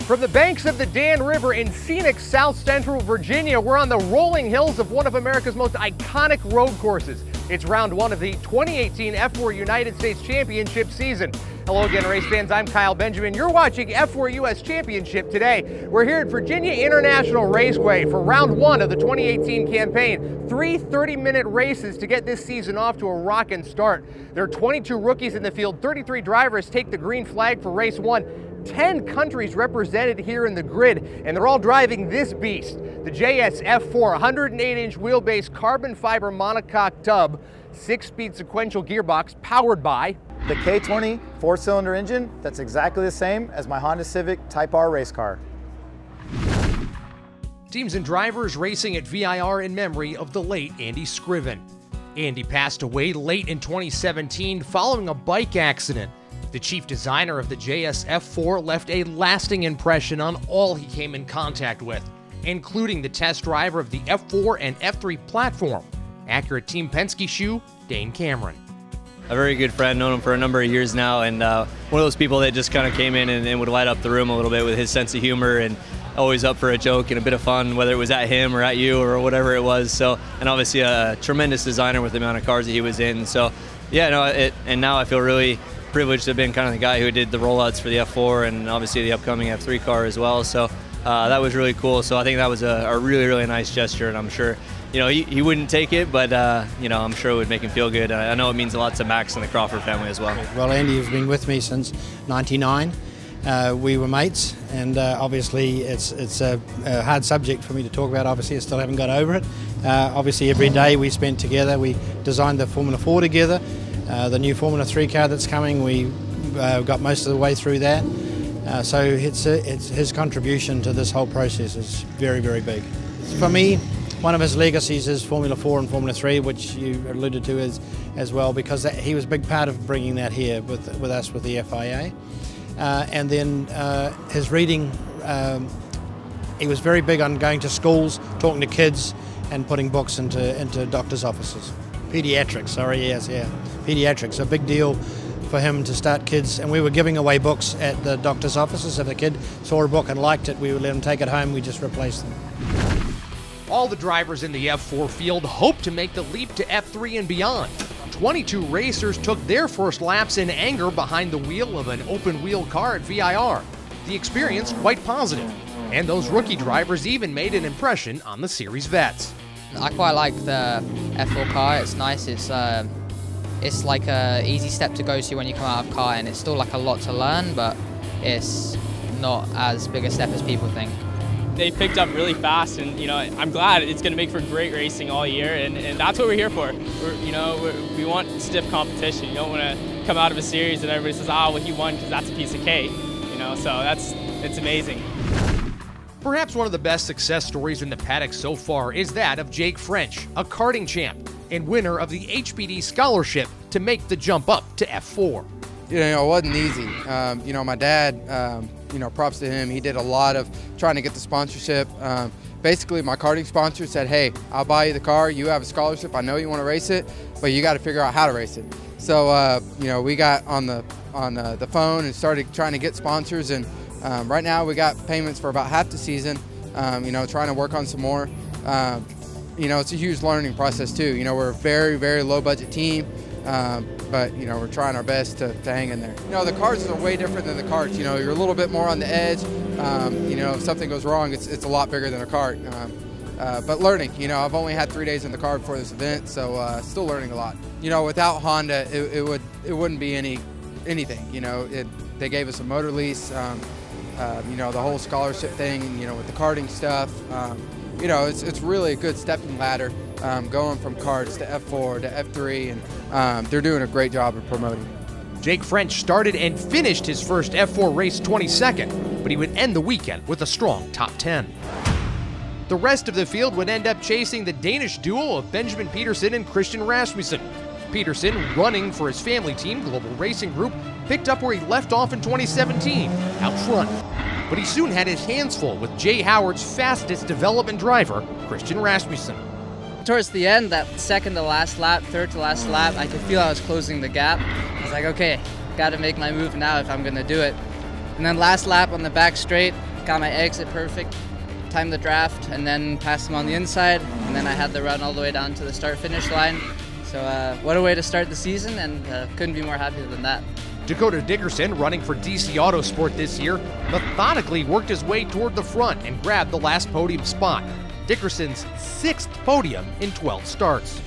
From the banks of the Dan River in scenic South Central Virginia, we're on the rolling hills of one of America's most iconic road courses. It's round one of the 2018 F4 United States Championship season. Hello again, race fans. I'm Kyle Benjamin. You're watching F4 U.S. Championship today. We're here at Virginia International Raceway for round one of the 2018 campaign. 3 30-minute races to get this season off to a rockin' start. There are 22 rookies in the field. 33 drivers take the green flag for race one. 10 countries represented here in the grid, and they're all driving this beast, the JS F4 108-inch wheelbase carbon fiber monocoque tub, 6-speed sequential gearbox powered by the K20 4-cylinder engine that's exactly the same as my Honda Civic Type R race car. Teams and drivers racing at VIR in memory of the late Andy Scriven. Andy passed away late in 2017 following a bike accident. The chief designer of the JS F4 left a lasting impression on all he came in contact with, including the test driver of the F4 and F3 platform, Acura Team Penske shoe, Dane Cameron. A very good friend, known him for a number of years now, and one of those people that just kind of came in and would light up the room a little bit with his sense of humor and always up for a joke and a bit of fun, whether it was at him or at you or whatever it was. So, and obviously a tremendous designer with the amount of cars that he was in. So, yeah, no, and now I feel really privileged to have been kind of the guy who did the rollouts for the F4 and obviously the upcoming F3 car as well. So that was really cool. So I think that was a really, really nice gesture, and I'm sure, you know, he wouldn't take it, but you know, I'm sure it would make him feel good. I know it means a lot to Max and the Crawford family as well. Well, Andy has been with me since '99. We were mates, and obviously it's a hard subject for me to talk about. Obviously, I still haven't got over it. Obviously, every day we spent together. We designed the Formula 4 together. The new Formula 3 car that's coming, we got most of the way through that. So it's his contribution to this whole process is very, very big. For me, one of his legacies is Formula 4 and Formula 3, which you alluded to as well, because he was a big part of bringing that here with us with the FIA. And then his reading, he was very big on going to schools, talking to kids, and putting books into doctors' offices. Pediatrics, sorry, yes, yeah. Pediatrics, a big deal for him to start kids, and we were giving away books at the doctor's offices. If a kid saw a book and liked it, we would let him take it home, we just replaced them. All the drivers in the F4 field hope to make the leap to F3 and beyond. 22 racers took their first laps in anger behind the wheel of an open-wheel car at VIR. The experience quite positive, and those rookie drivers even made an impression on the series vets. I quite like the F4 car. It's nice. It's like a easy step to go to when you come out of car, and it's still like a lot to learn, but it's not as big a step as people think. They picked up really fast, and you know, I'm glad. It's going to make for great racing all year, and that's what we're here for. We want stiff competition. You don't want to come out of a series and everybody says, "Ah, well, he won because that's a piece of cake." You know, so it's amazing. Perhaps one of the best success stories in the paddock so far is that of Jake French, a karting champ and winner of the HPD scholarship to make the jump up to F4. You know, it wasn't easy. You know, my dad, you know, props to him. He did a lot of trying to get the sponsorship. Basically, my karting sponsor said, "Hey, I'll buy you the car. You have a scholarship. I know you want to race it, but you got to figure out how to race it." So, you know, we got on the phone and started trying to get sponsors, and right now we got payments for about half the season. You know, trying to work on some more. You know, it's a huge learning process too. You know, we're a very, very low budget team. But, you know, we're trying our best to hang in there. You know, the karts are way different than the karts. You know, you're a little bit more on the edge. You know, if something goes wrong, it's a lot bigger than a kart. But learning, you know, I've only had 3 days in the car before this event, so still learning a lot. You know, without Honda, it wouldn't be anything. You know, they gave us a motor lease. You know, the whole scholarship thing, you know, with the karting stuff. You know, it's really a good stepping ladder. Going from karts to F4 to F3, and they're doing a great job of promoting. Jake French started and finished his first F4 race 22nd, but he would end the weekend with a strong top 10. The rest of the field would end up chasing the Danish duo of Benjamin Pedersen and Christian Rasmussen. Pedersen, running for his family team, Global Racing Group, picked up where he left off in 2017, out front. But he soon had his hands full with Jay Howard's fastest development driver, Christian Rasmussen. Towards the end, that second to last lap, third to last lap, I could feel I was closing the gap. I was like, okay, got to make my move now if I'm going to do it. And then last lap on the back straight, got my exit perfect, timed the draft, and then passed him on the inside, and then I had the run all the way down to the start-finish line. So what a way to start the season, and couldn't be more happy than that. Dakota Dickerson, running for DC Autosport this year, methodically worked his way toward the front and grabbed the last podium spot. Dickerson's 6th podium in 12 starts.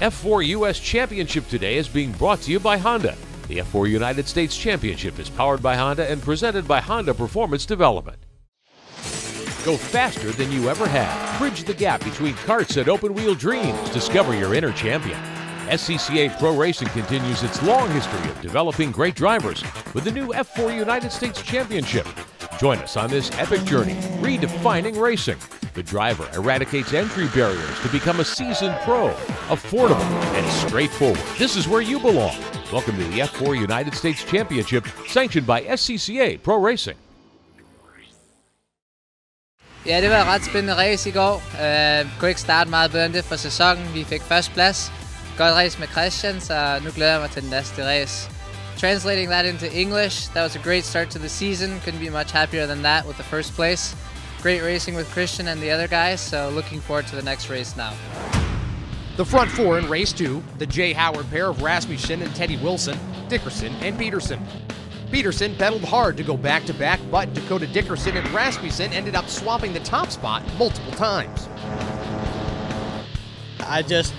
F4 U.S. Championship today is being brought to you by Honda. The F4 United States Championship is powered by Honda and presented by Honda Performance Development. Go faster than you ever have. Bridge the gap between karts and open-wheel dreams. Discover your inner champion. SCCA Pro Racing continues its long history of developing great drivers with the new F4 United States Championship. Join us on this epic journey, redefining racing. The driver eradicates entry barriers to become a seasoned pro, affordable and straightforward. This is where you belong. Welcome to the F4 United States Championship, sanctioned by SCCA Pro Racing. Ja, det var et ret spændende race i går. Kunne ikke starte meget bedre end det for sæsonen. Vi fik først plads. Godt race med Christian, så nu glæder jeg mig til den næste race. Translating that into English, that was a great start to the season. Couldn't be much happier than that with the first place. Great racing with Christian and the other guys, so looking forward to the next race now. The front four in race 2, the Jay Howard pair of Rasmussen and Teddy Wilson, Dickerson and Pedersen. Pedersen pedaled hard to go back-to-back, but Dakota Dickerson and Rasmussen ended up swapping the top spot multiple times. I just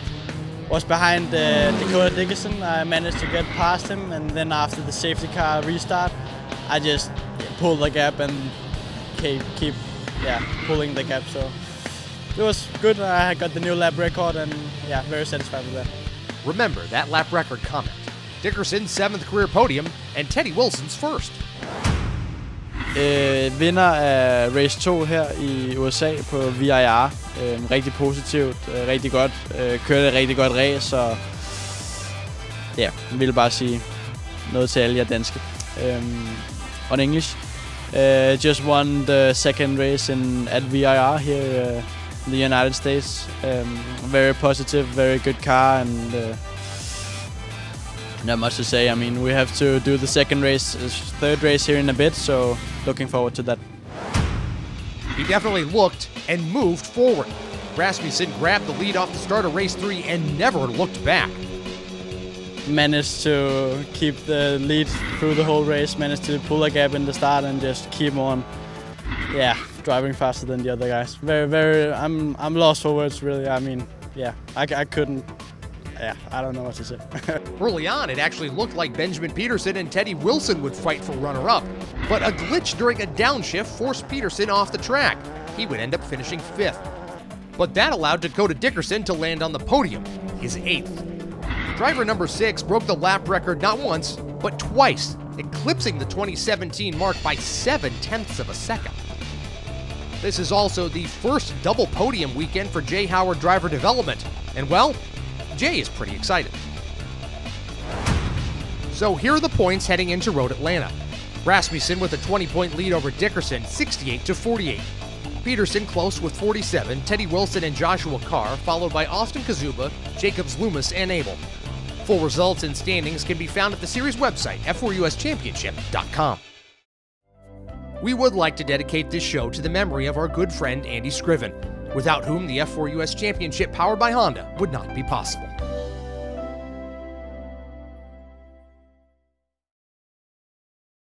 was behind Dakota Dickerson. I managed to get past him, and then after the safety car restart, I just pulled the gap and keep pulling the gap. So it was good. I got the new lap record, and yeah, very satisfied with that. Remember that lap record comment. Dickerson's 7th career podium and Teddy Wilson's first. Vinder af race 2 her i USA på VIR. Rigtig positivt, rigtig godt. Kørte et rigtig godt race, og ja, jeg ville bare sige noget til alle jer danske. On English, just won the second race at VIR here in the United States. Very positive, very good car, and not much to say. I mean, we have to do the third race here in a bit, so looking forward to that. He definitely looked and moved forward. Rasmussen grabbed the lead off the start of race 3 and never looked back. Managed to keep the lead through the whole race, managed to pull a gap in the start and just keep on, driving faster than the other guys. Very, I'm lost for words, really. I mean, I couldn't. Yeah, I don't know what to say. Early on, it actually looked like Benjamin Pedersen and Teddy Wilson would fight for runner-up, but a glitch during a downshift forced Pedersen off the track. He would end up finishing 5th. But that allowed Dakota Dickerson to land on the podium, his 8th. Driver number 6 broke the lap record not once, but twice, eclipsing the 2017 mark by 7/10 of a second. This is also the first double podium weekend for Jay Howard driver development, and well, Jay is pretty excited. So here are the points heading into Road Atlanta. Rasmussen with a 20-point lead over Dickerson, 68-48. Pedersen close with 47, Teddy Wilson and Joshua Carr, followed by Austin Kazuba, Jacobs Loomis, and Abel. Full results and standings can be found at the series website, F4USChampionship.com. We would like to dedicate this show to the memory of our good friend Andy Scriven, without whom the F4 U.S. Championship powered by Honda would not be possible.